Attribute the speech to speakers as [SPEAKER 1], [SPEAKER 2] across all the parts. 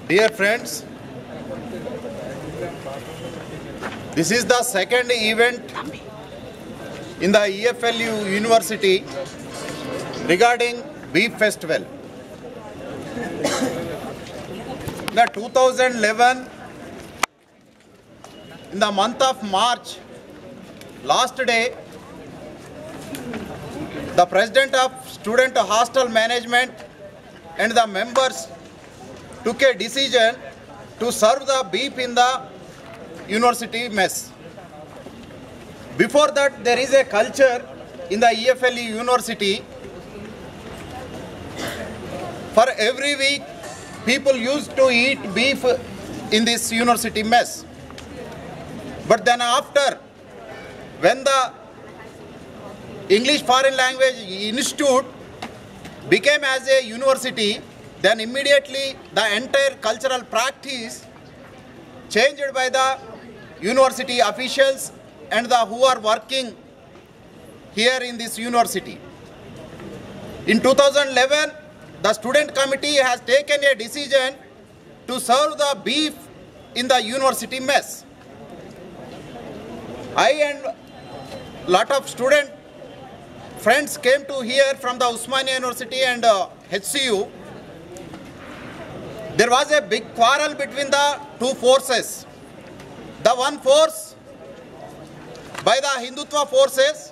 [SPEAKER 1] Dear friends, this is the second event in the EFLU University regarding Beef Festival. In the 2011, in the month of March, last day, the President of Student Hostel Management and the members took a decision to serve the beef in the university mess. Before that, there is a culture in the EFLU University. For every week, people used to eat beef in this university mess. But then after, when the English Foreign Language Institute became as a university, then immediately the entire cultural practice changed by the university officials and the who are working here in this university. In 2011, the student committee has taken a decision to serve the beef in the university mess. I and lot of student friends came to here from the Osmania University and HCU. There was a big quarrel between the two forces. The one force by the Hindutva forces,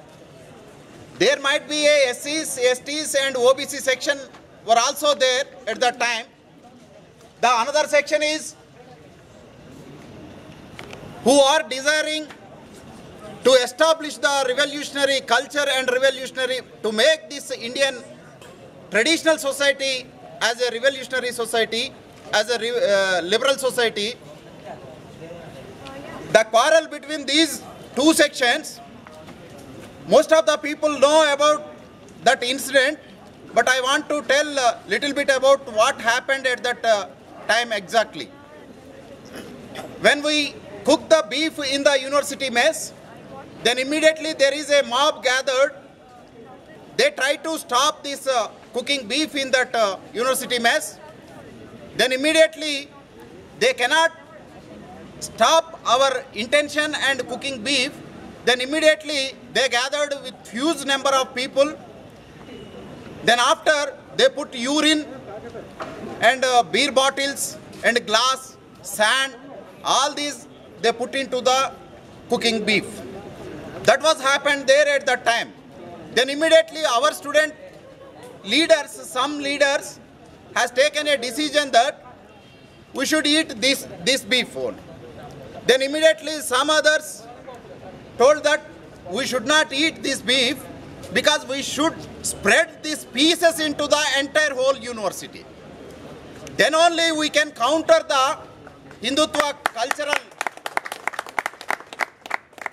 [SPEAKER 1] there might be a SCs, STs and OBC section were also there at that time. The another section is who are desiring to establish the revolutionary culture and revolutionary, to make this Indian traditional society as a revolutionary society, as a liberal society. The quarrel between these two sections, most of the people know about that incident, but I want to tell a little bit about what happened at that time exactly. When we cook the beef in the university mess, then immediately there is a mob gathered. They try to stop this cooking beef in that university mess. Then immediately they cannot stop our intention and cooking beef. Then immediately they gathered with huge number of people. Then after they put urine and beer bottles and glass, sand, all these they put into the cooking beef. That was happened there at that time. Then immediately our student leaders, some leaders has taken a decision that we should eat this beef only. Then immediately some others told that we should not eat this beef because we should spread these pieces into the entire whole university. Then only we can counter the Hindutva cultural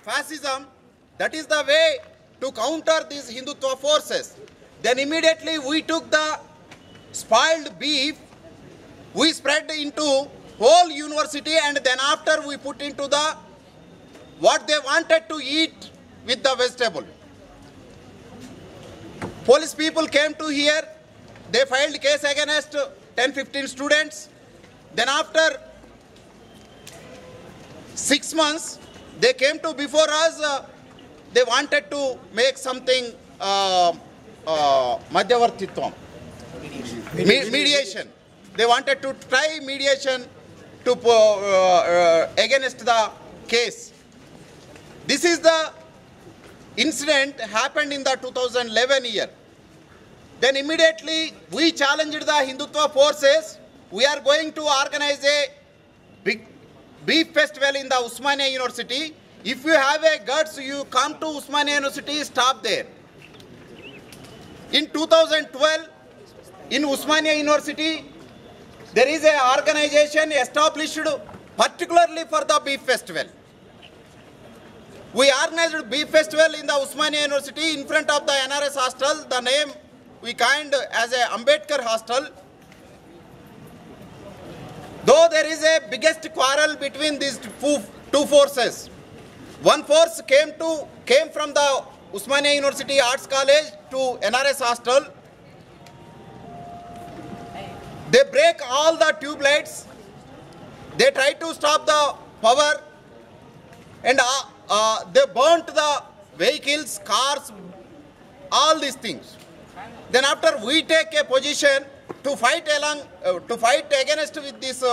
[SPEAKER 1] fascism. That is the way to counter these Hindutva forces. Then immediately we took the spoiled beef, we spread into whole university, and then after we put into the what they wanted to eat with the vegetable. Police people came to here, they filed case against 10-15 students. Then after 6 months, they came to before us. They wanted to make something madhyavartitvam, mediation. They wanted to try mediation to against the case. This is the incident happened in the 2011 year. Then immediately we challenged the Hindutva forces. We are going to organize a big beef festival in the Osmania University. If you have a guts, you come to Osmania University, stop there. In 2012, in Osmania University, there is an organization established particularly for the beef festival. We organized beef festival in the Osmania University in front of the NRS hostel. The name we coined as a Ambedkar hostel. Though there is a biggest quarrel between these two forces. One force came from the Osmania University Arts College to NRS hostel. They break all the tube lights They tried to stop the power, and they burnt the vehicles, cars, all these things. Then after we take a position to fight against with this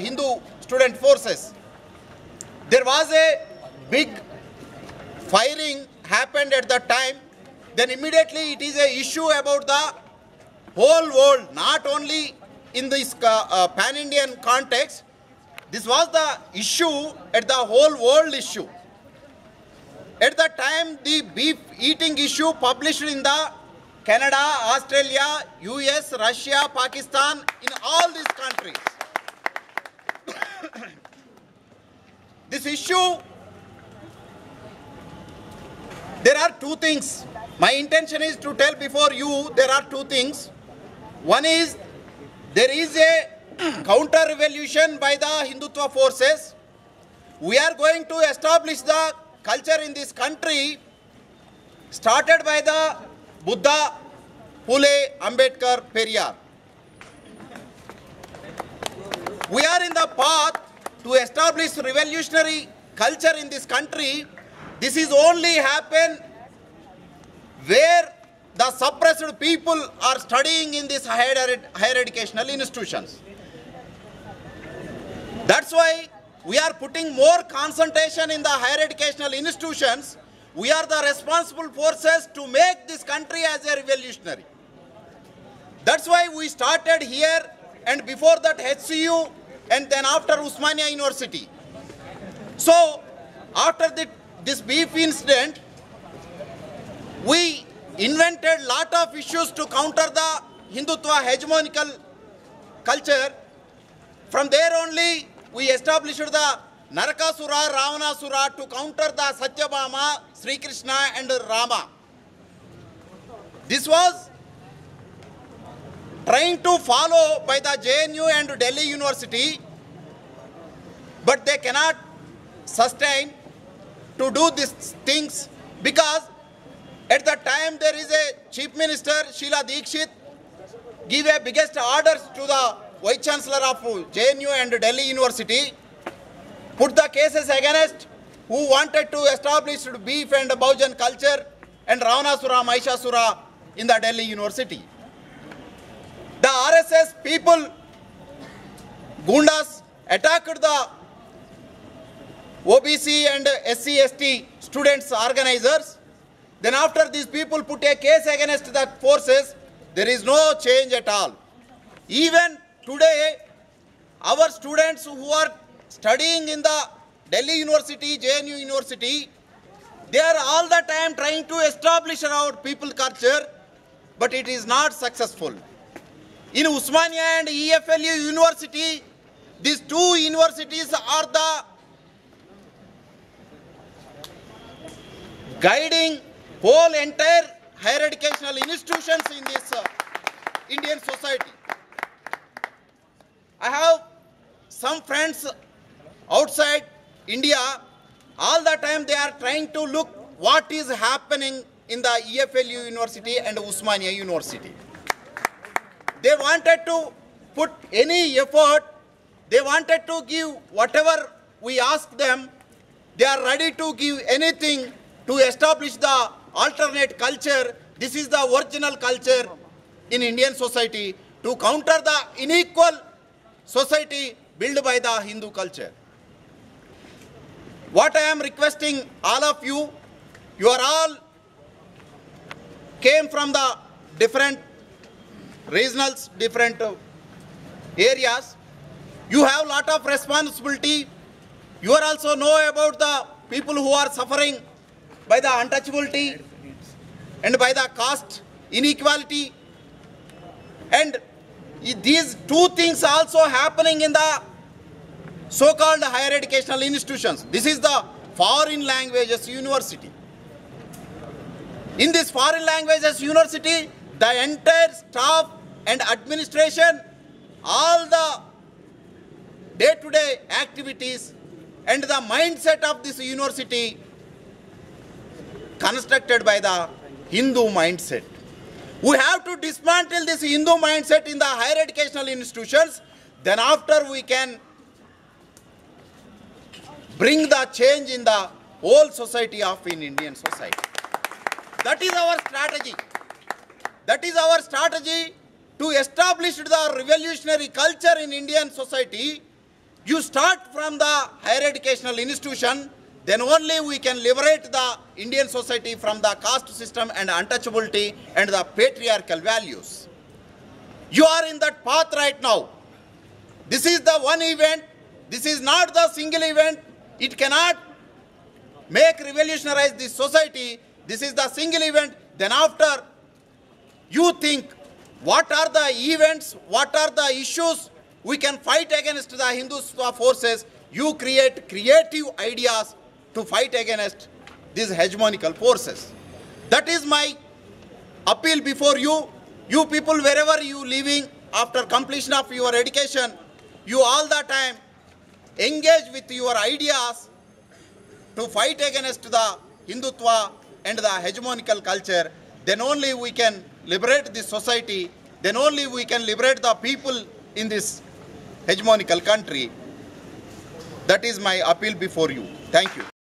[SPEAKER 1] Hindu student forces, there was a big firing happened at that time. Then immediately it is a issue about the whole world, not only in this pan-Indian context. This was the issue at the whole world issue. At that time, the beef eating issue published in the Canada, Australia, US, Russia, Pakistan, in all these countries. This issue, there are two things. My intention is to tell before you, there are two things. One is, there is a counter-revolution by the Hindutva forces. We are going to establish the culture in this country started by the Buddha, Phule, Ambedkar, Periyar. We are in the path to establish revolutionary culture in this country. This is only happen where the suppressed people are studying in these higher educational institutions. That's why we are putting more concentration in the higher educational institutions. We are the responsible forces to make this country as a revolutionary. That's why we started here, and before that HCU, and then after Osmania University. So after this beef incident, we invented lot of issues to counter the Hindutva hegemonical culture. From there only we established the Narakasura, Ravanasura to counter the Satyabhama, Sri Krishna and Rama. This was trying to follow by the JNU and Delhi University, but they cannot sustain to do these things because at that time there is a Chief Minister, Sheila Dikshit, give a biggest orders to the Vice Chancellor of JNU and Delhi University, put the cases against who wanted to establish beef and bahujan culture and Ravanasura, Mahishasura in the Delhi University. The RSS people, Gundas, attacked the OBC and SC/ST students organizers. Then after these people put a case against the forces, there is no change at all. Even today, our students who are studying in the Delhi University, JNU University, they are all the time trying to establish our people culture, but it is not successful. In Osmania and EFLU University, these two universities are the guiding whole entire higher educational institutions in this Indian society. I have some friends outside India, all the time they are trying to look what is happening in the EFLU University and Osmania University. They wanted to put any effort, they wanted to give whatever we ask them, they are ready to give anything to establish the alternate culture. This is the original culture in Indian society to counter the unequal society built by the Hindu culture. What I am requesting all of you, you are all came from the different regionals, different areas. You have a lot of responsibility. You are also know about the people who are suffering by the untouchability and by the caste inequality. And these two things also happening in the so-called higher educational institutions. This is the foreign languages university. In this foreign languages university, the entire staff and administration, all the day-to-day activities and the mindset of this university constructed by the Hindu mindset. We have to dismantle this Hindu mindset in the higher educational institutions. Then after we can bring the change in the whole society of Indian society. That is our strategy. That is our strategy to establish the revolutionary culture in Indian society. You start from the higher educational institution, then only we can liberate the Indian society from the caste system and untouchability and the patriarchal values. You are in that path right now. This is the one event. This is not the single event. It cannot make revolutionize this society. This is the single event. Then after, you think what are the events, what are the issues we can fight against the Hindutva forces. You create creative ideas to fight against these hegemonical forces. That is my appeal before you. You people, wherever you living after completion of your education, you all the time engage with your ideas to fight against the Hindutva and the hegemonical culture. Then only we can liberate this society. Then only we can liberate the people in this hegemonical country. That is my appeal before you. Thank you.